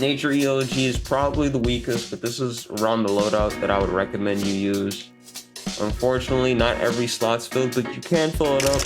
Nature EOG is probably the weakest, but this is around the loadout that I would recommend you use. Unfortunately, not every slot's filled, but you can fill it up.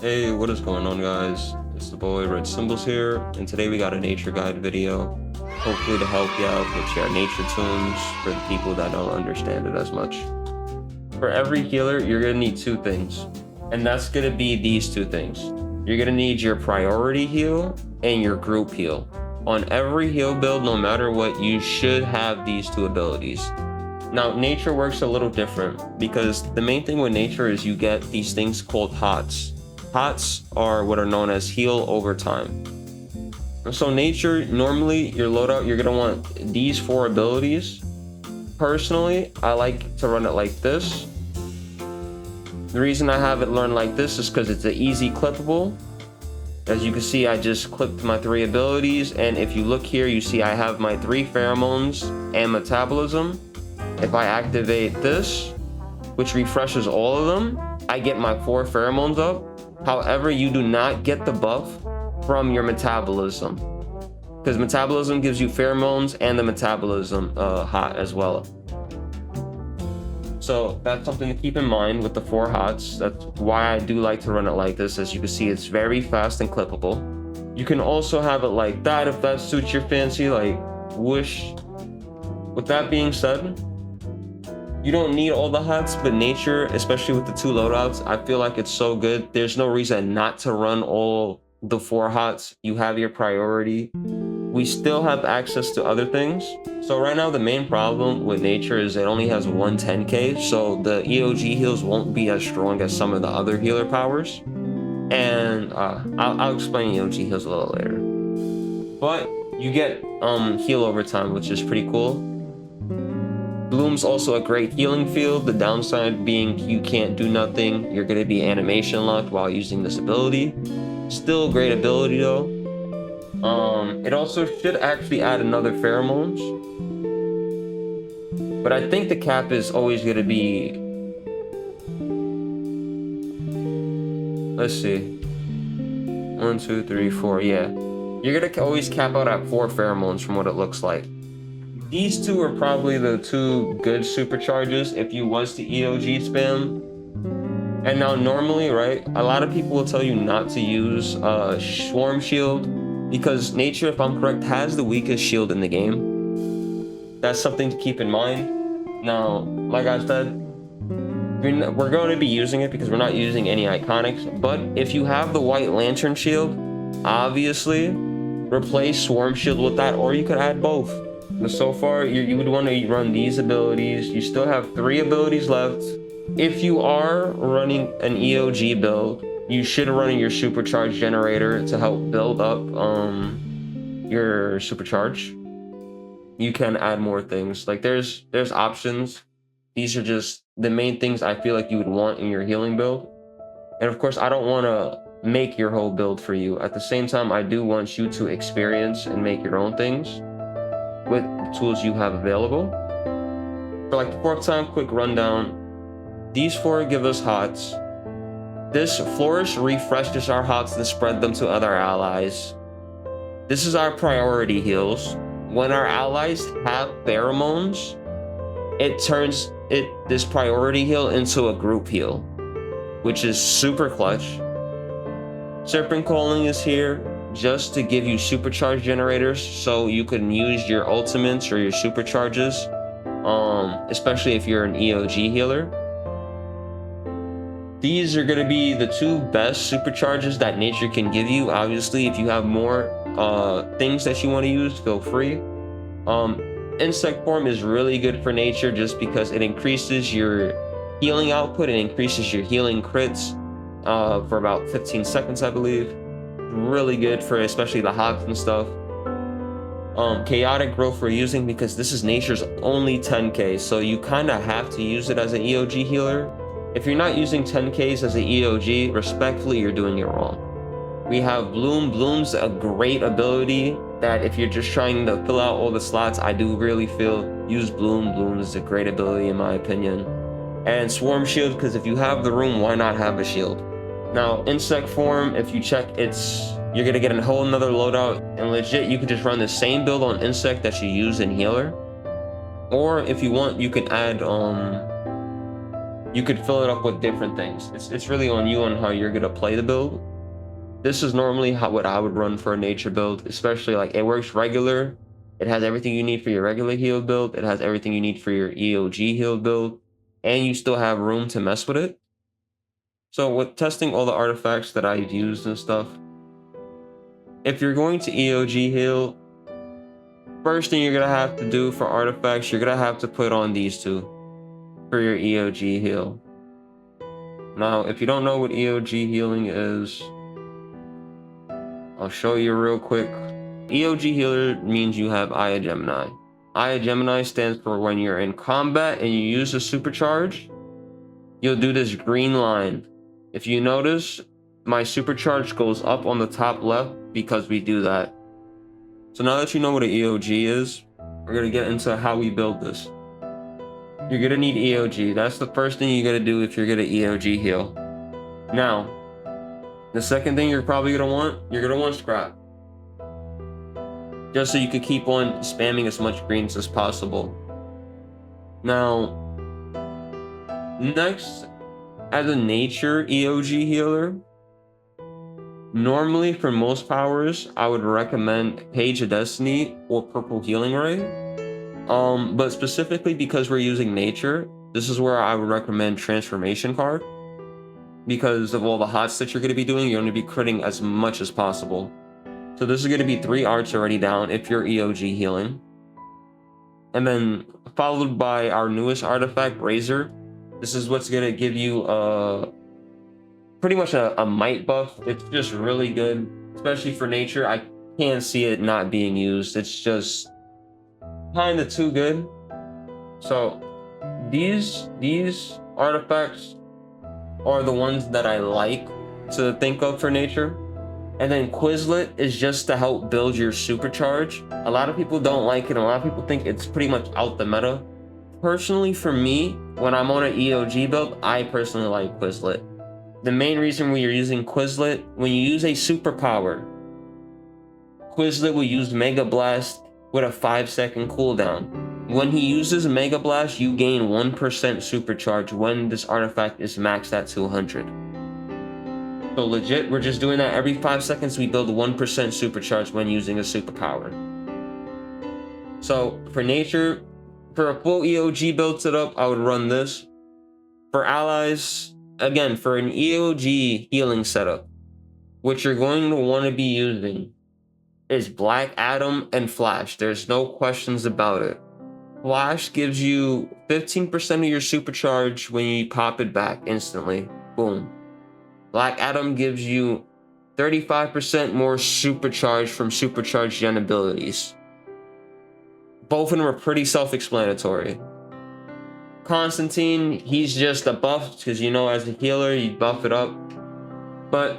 Hey, what is going on, guys? It's the boy Red Symbols here, and today we got a nature guide video, hopefully to help you out with your nature tunes for the people that don't understand it as much. For every healer, you're gonna need two things, and that's gonna be these two things. You're gonna need your priority heal and your group heal. On every heal build, no matter what, you should have these two abilities. Now, nature works a little different because the main thing with nature is you get these things called HOTS. HOTS are what are known as heal over time. So nature, normally your loadout, you're gonna want these four abilities. Personally, I like to run it like this. The reason I have it learned like this is because it's an easy clippable. As you can see, I just clipped my three abilities, and if you look here, you see I have my 3 pheromones and metabolism. If I activate this, which refreshes all of them, I get my 4 pheromones up. However, you do not get the buff from your metabolism, because metabolism gives you pheromones and the metabolism hot as well. So that's something to keep in mind with the 4 HOTS. That's why I do like to run it like this. As you can see, it's very fast and clippable. You can also have it like that if that suits your fancy, like whoosh. With that being said, you don't need all the HOTS, but nature, especially with the 2 loadouts, I feel like it's so good. There's no reason not to run all the 4 HOTS. You have your priority. We still have access to other things. So right now, the main problem with nature is it only has 110k, so the EOG heals won't be as strong as some of the other healer powers. And I'll explain EOG heals a little later. But you get heal over time, which is pretty cool. Bloom's also a great healing field. The downside being you can't do nothing. You're going to be animation locked while using this ability. Still a great ability though. It also should actually add another pheromones, but I think the cap is always going to be, let's see, 1 2 3 4. Yeah, you're going to always cap out at 4 pheromones from what it looks like. These 2 are probably the 2 good supercharges if you was to EOG spam. And now normally, right, a lot of people will tell you not to use Swarm Shield because nature, if I'm correct, has the weakest shield in the game. That's something to keep in mind. Now, like I said, we're going to be using it because we're not using any iconics, but if you have the White Lantern shield, obviously replace Swarm Shield with that, or you could add both. But so far, you would want to run these abilities. You still have 3 abilities left. If you are running an EOG build, you should run your supercharge generator to help build up your supercharge. You can add more things. Like there's options. These are just the main things I feel like you would want in your healing build. And of course, I don't want to make your whole build for you. At the same time, I do want you to experience and make your own things with the tools you have available. For like the 4th time, quick rundown. These 4 give us HOTS. This Flourish refreshes our HOTS and spread them to other allies. This is our priority heals. When our allies have pheromones, it turns this priority heal into a group heal, which is super clutch. Serpent Calling is here just to give you supercharge generators so you can use your ultimates or your supercharges, especially if you're an EOG healer. These are going to be the 2 best supercharges that nature can give you. Obviously, if you have more things that you want to use, feel free. Insect Form is really good for nature just because it increases your healing output and increases your healing crits for about 15 seconds, I believe. Really good for especially the HOTS and stuff. Chaotic Growth we're using because this is nature's only 10k, so you kind of have to use it as an EOG healer. If you're not using 10ks as an EOG, respectfully, you're doing it wrong. We have Bloom. Bloom's a great ability that if you're just trying to fill out all the slots, I do really feel use Bloom. Bloom is a great ability in my opinion. and swarm shield, because if you have the room, why not have a shield? Now, insect form, if you check, you're gonna get a whole nother loadout, and legit, you can just run the same build on insect that you use in healer. Or if you want, you can add, you could fill it up with different things. It's really on you on how you're gonna play the build. This is normally what I would run for a nature build, especially like it works regular. It has everything you need for your regular heal build. It has everything you need for your EOG heal build, and you still have room to mess with it. So with testing all the artifacts that I've used and stuff, if you're going to EOG heal, first thing you're gonna have to do for artifacts, you're gonna have to put on these two for your EOG heal. Now, if you don't know what EOG healing is, I'll show you real quick. EOG healer means you have Eye of Gemini. Eye of Gemini stands for when you're in combat and you use a supercharge, you'll do this green line. If you notice, my supercharge goes up on the top left because we do that. So now that you know what an EOG is, we're gonna get into how we build this. You're gonna need EOG. That's the first thing you gotta do if you're gonna EOG heal. Now, the second thing you're probably gonna want scrap. Just so you can keep on spamming as much greens as possible. Now, next, as a nature EOG healer, normally for most powers, I would recommend Page of Destiny or Purple Healing Ray. But specifically because we're using nature, this is where I would recommend Transformation card. Because of all the hots that you're going to be doing, you're going to be critting as much as possible. So this is going to be 3 arts already down if you're EOG healing. And then followed by our newest artifact, Razor. This is what's going to give you pretty much a might buff. It's just really good, especially for nature. I can't see it not being used. It's just kind of too good. So these artifacts are the ones that I like to think of for nature. And then Quizlet is just to help build your supercharge. A lot of people don't like it, and a lot of people think it's pretty much out the meta. Personally, for me, when I'm on an EOG build, I personally like Quizlet. The main reason when you're using Quizlet, when you use a superpower, Quizlet will use Mega Blast with a 5-second cooldown. When he uses Mega Blast, you gain 1% supercharge when this artifact is maxed at 200. So legit, we're just doing that every 5 seconds. We build 1% supercharge when using a superpower. So for nature, for a full EOG build setup, I would run this. For allies, again, for an EOG healing setup, what you're going to want to be using is Black Adam and Flash. There's no questions about it. Flash gives you 15% of your supercharge when you pop it back instantly. Boom. Black Adam gives you 35% more supercharge from supercharged gen abilities. Both of them are pretty self-explanatory. Constantine, he's just a buff, because you know as a healer, you buff it up. But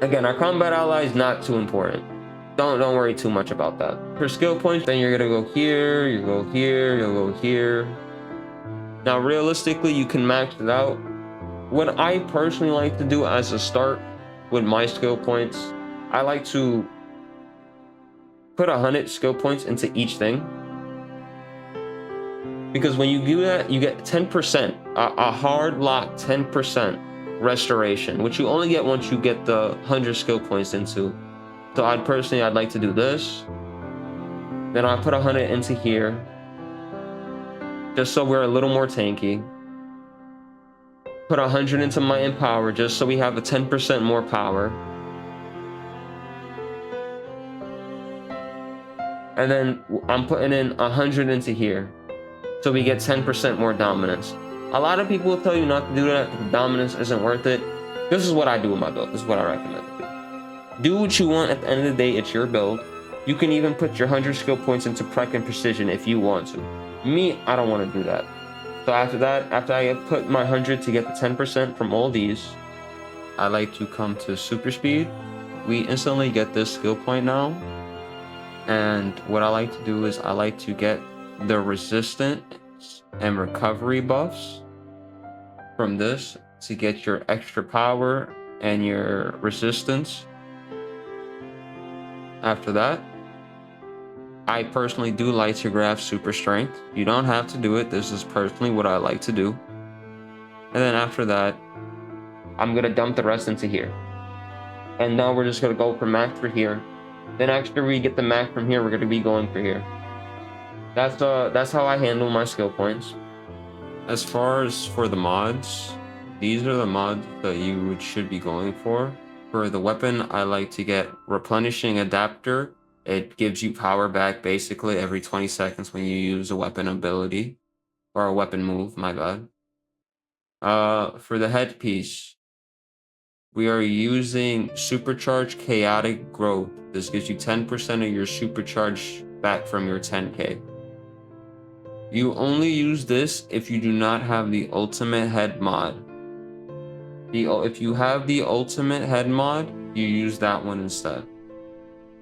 again, our combat ally is not too important. Don't worry too much about that. For skill points, then you're gonna go here, you go here, you'll go here. Now realistically, you can max it out. What I personally like to do as a start with my skill points, I like to put 100 skill points into each thing. Because when you do that, you get 10%, a hard lock 10% restoration, which you only get once you get the 100 skill points into. So I'd like to do this. Then I put 100 into here, just so we're a little more tanky. Put 100 into my Empower, just so we have a 10% more power. And then I'm putting in 100 into here, so we get 10% more dominance. A lot of people will tell you not to do that, the dominance isn't worth it. This is what I do with my build. This is what I recommend. Do what you want. At the end of the day, it's your build. You can even put your 100 skill points into Prec and Precision if you want to. Me, I don't want to do that. So after that, after I put my 100 to get the 10% from all these, I like to come to Super Speed. We instantly get this skill point now. And what I like to do is I like to get the resistance and recovery buffs from this to get your extra power and your resistance. After that, I personally do like to grab super strength. You don't have to do it. This is personally what I like to do. And then after that, I'm gonna dump the rest into here. And now we're just gonna go for max for here. Then after we get the max from here, we're gonna be going for here. That's how I handle my skill points. As far as for the mods, these are the mods that you should be going for. For the weapon, I like to get replenishing adapter. It gives you power back basically every 20 seconds when you use a weapon ability or a weapon move, my bad. For the headpiece, we are using supercharged chaotic growth. This gives you 10% of your supercharge back from your 10k. You only use this if you do not have the ultimate head mod. If you have the ultimate head mod, you use that one instead.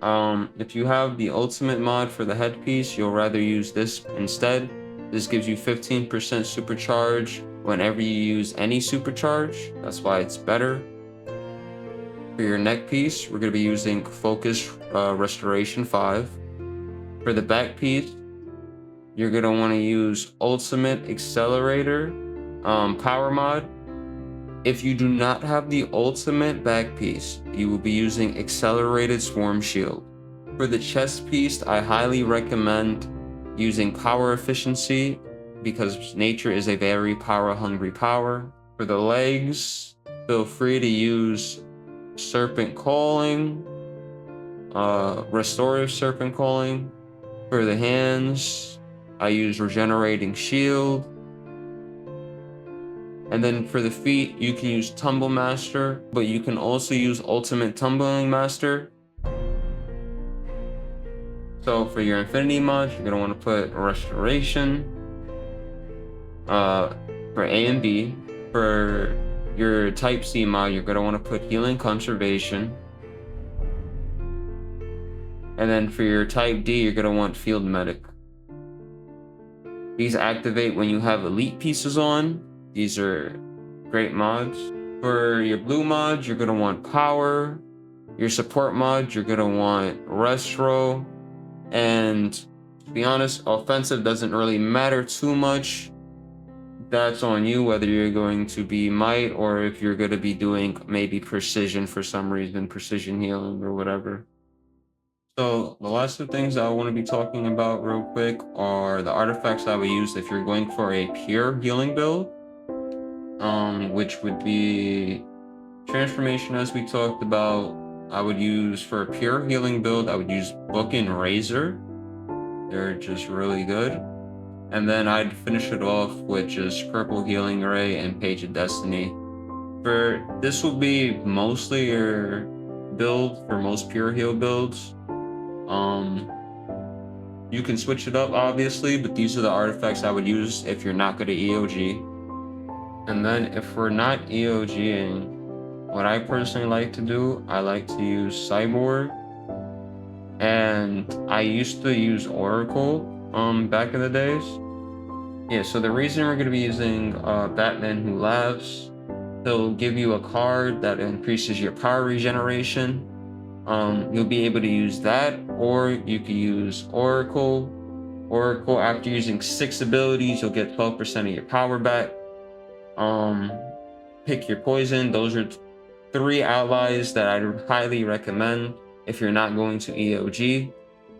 If you have the ultimate mod for the headpiece, you'll rather use this instead. This gives you 15% supercharge whenever you use any supercharge. That's why it's better. For your neck piece, we're going to be using Focus Restoration 5. For the back piece, you're going to want to use Ultimate Accelerator Power Mod. If you do not have the ultimate back piece, you will be using Accelerated Swarm Shield. For the chest piece, I highly recommend using Power Efficiency because nature is a very power-hungry power. For the legs, feel free to use Serpent Calling, Restorative Serpent Calling. For the hands, I use Regenerating Shield. And then for the feet, you can use Tumble Master, but you can also use Ultimate Tumbling Master. So for your Infinity mod, you're gonna want to put Restoration for A and B. For your Type C mod, you're gonna want to put Healing Conservation. And then for your Type D, you're gonna want Field Medic. These activate when you have elite pieces on. These are great mods. For your blue mods, you're gonna want Power. Your support mod, you're gonna want Restro. And to be honest, offensive doesn't really matter too much. That's on you, whether you're going to be might or if you're gonna be doing maybe precision for some reason, precision healing or whatever. So the last two things I want to be talking about real quick are the artifacts I would use if you're going for a pure healing build. Which would be transformation, as we talked about. I would use for a pure healing build, I would use Book and Razor. They're just really good. And then I'd finish it off with just Purple Healing Ray and Page of Destiny. For this will be mostly your build for most pure heal builds. You can switch it up obviously, but these are the artifacts I would use if you're not good at EOG. And then if we're not EOGing, what I personally like to do, I like to use Cyborg. And I used to use Oracle back in the days. Yeah, so the reason we're gonna be using Batman Who Laughs, he'll give you a card that increases your power regeneration. You'll be able to use that, or you can use Oracle. Oracle, after using 6 abilities, you'll get 12% of your power back. Pick your poison. Those are 3 allies that I highly recommend if you're not going to EOG.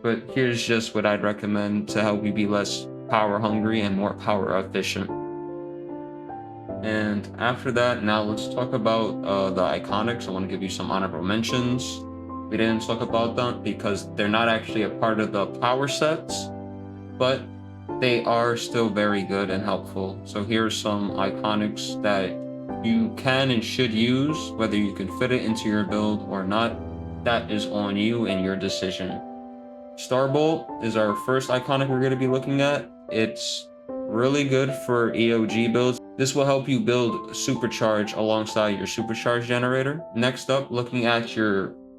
But here's just what I'd recommend to help you be less power hungry and more power efficient. And after that, now let's talk about the iconics. I want to give you some honorable mentions. We didn't talk about them because they're not actually a part of the power sets, but they are still very good and helpful. So here are some iconics that you can and should use, whether you can fit it into your build or not. That is on you and your decision. Starbolt is our first iconic we're going to be looking at. It's really good for EOG builds. This will help you build supercharge alongside your supercharge generator. Next up, looking at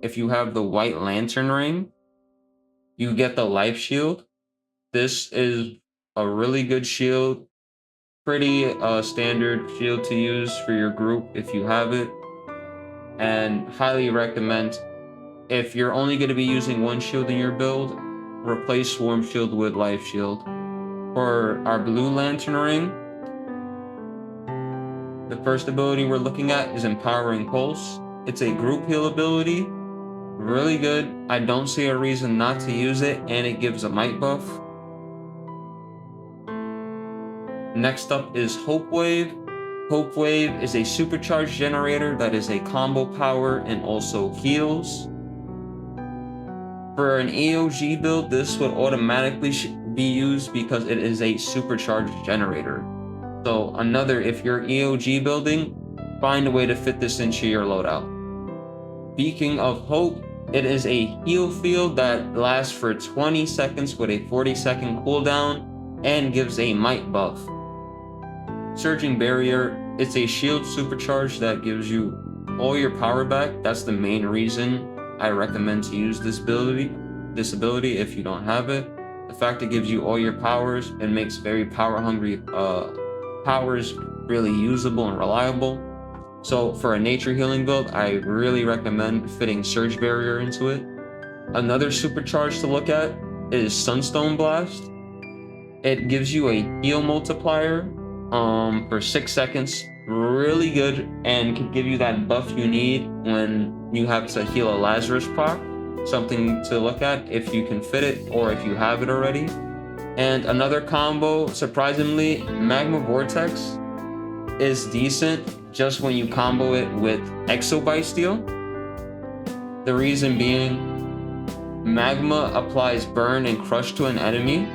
if you have the White Lantern ring, you get the life shield. This is a really good shield. Pretty standard shield to use for your group if you have it, and highly recommend. If you're only going to be using one shield in your build, replace Swarm Shield with Life Shield. For our Blue Lantern Ring, the first ability we're looking at is Empowering Pulse. It's a group heal ability. Really good. I don't see a reason not to use it, and it gives a might buff. Next up is Hope Wave. Hope Wave is a supercharged generator that is a combo power and also heals. For an EOG build, this would automatically be used because it is a supercharged generator. So if you're EOG building, find a way to fit this into your loadout. Speaking of Hope, it is a heal field that lasts for 20 seconds with a 40-second cooldown and gives a might buff. Surging Barrier, it's a shield supercharge that gives you all your power back. That's the main reason I recommend to use this ability if you don't have it. The fact it gives you all your powers and makes very power-hungry powers really usable and reliable. So for a nature healing build, I really recommend fitting Surge Barrier into it. Another supercharge to look at is Sunstone Blast. It gives you a heal multiplier for 6 seconds. Really good, and can give you that buff you need when you have to heal a Lazarus proc. Something to look at if you can fit it or if you have it already. And another combo, surprisingly, Magma Vortex is decent just when you combo it with Exobyte Steel. The reason being, Magma applies burn and crush to an enemy,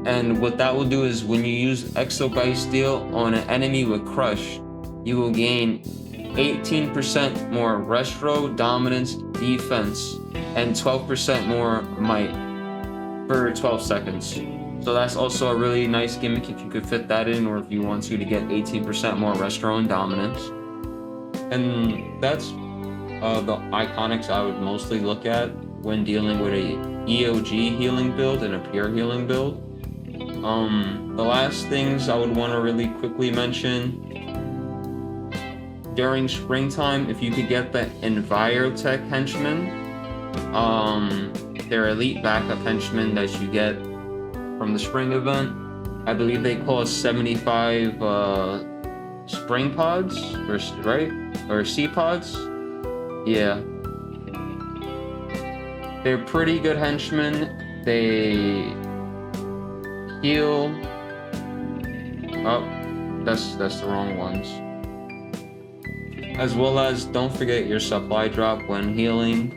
and what that will do is when you use Exobyte Steel on an enemy with crush, you will gain 18% more Restro, Dominance, Defense, and 12% more Might for 12 seconds. So that's also a really nice gimmick if you could fit that in, or if you want to get 18% more Restro and Dominance. And that's the iconics I would mostly look at when dealing with a EOG healing build and a pure healing build. The last things I would want to really quickly mention, during springtime, if you could get the Envirotech henchmen, they're elite backup henchmen that you get from the spring event. I believe they cost 75 spring pods, or sea pods. Yeah, they're pretty good henchmen. They heal. Oh, that's the wrong ones. As well as, don't forget your supply drop when healing.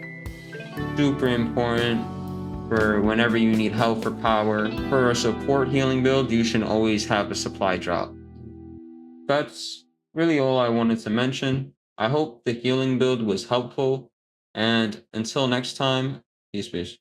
Super important for whenever you need health or power. For a support healing build, you should always have a supply drop. That's really all I wanted to mention. I hope the healing build was helpful, and until next time, peace.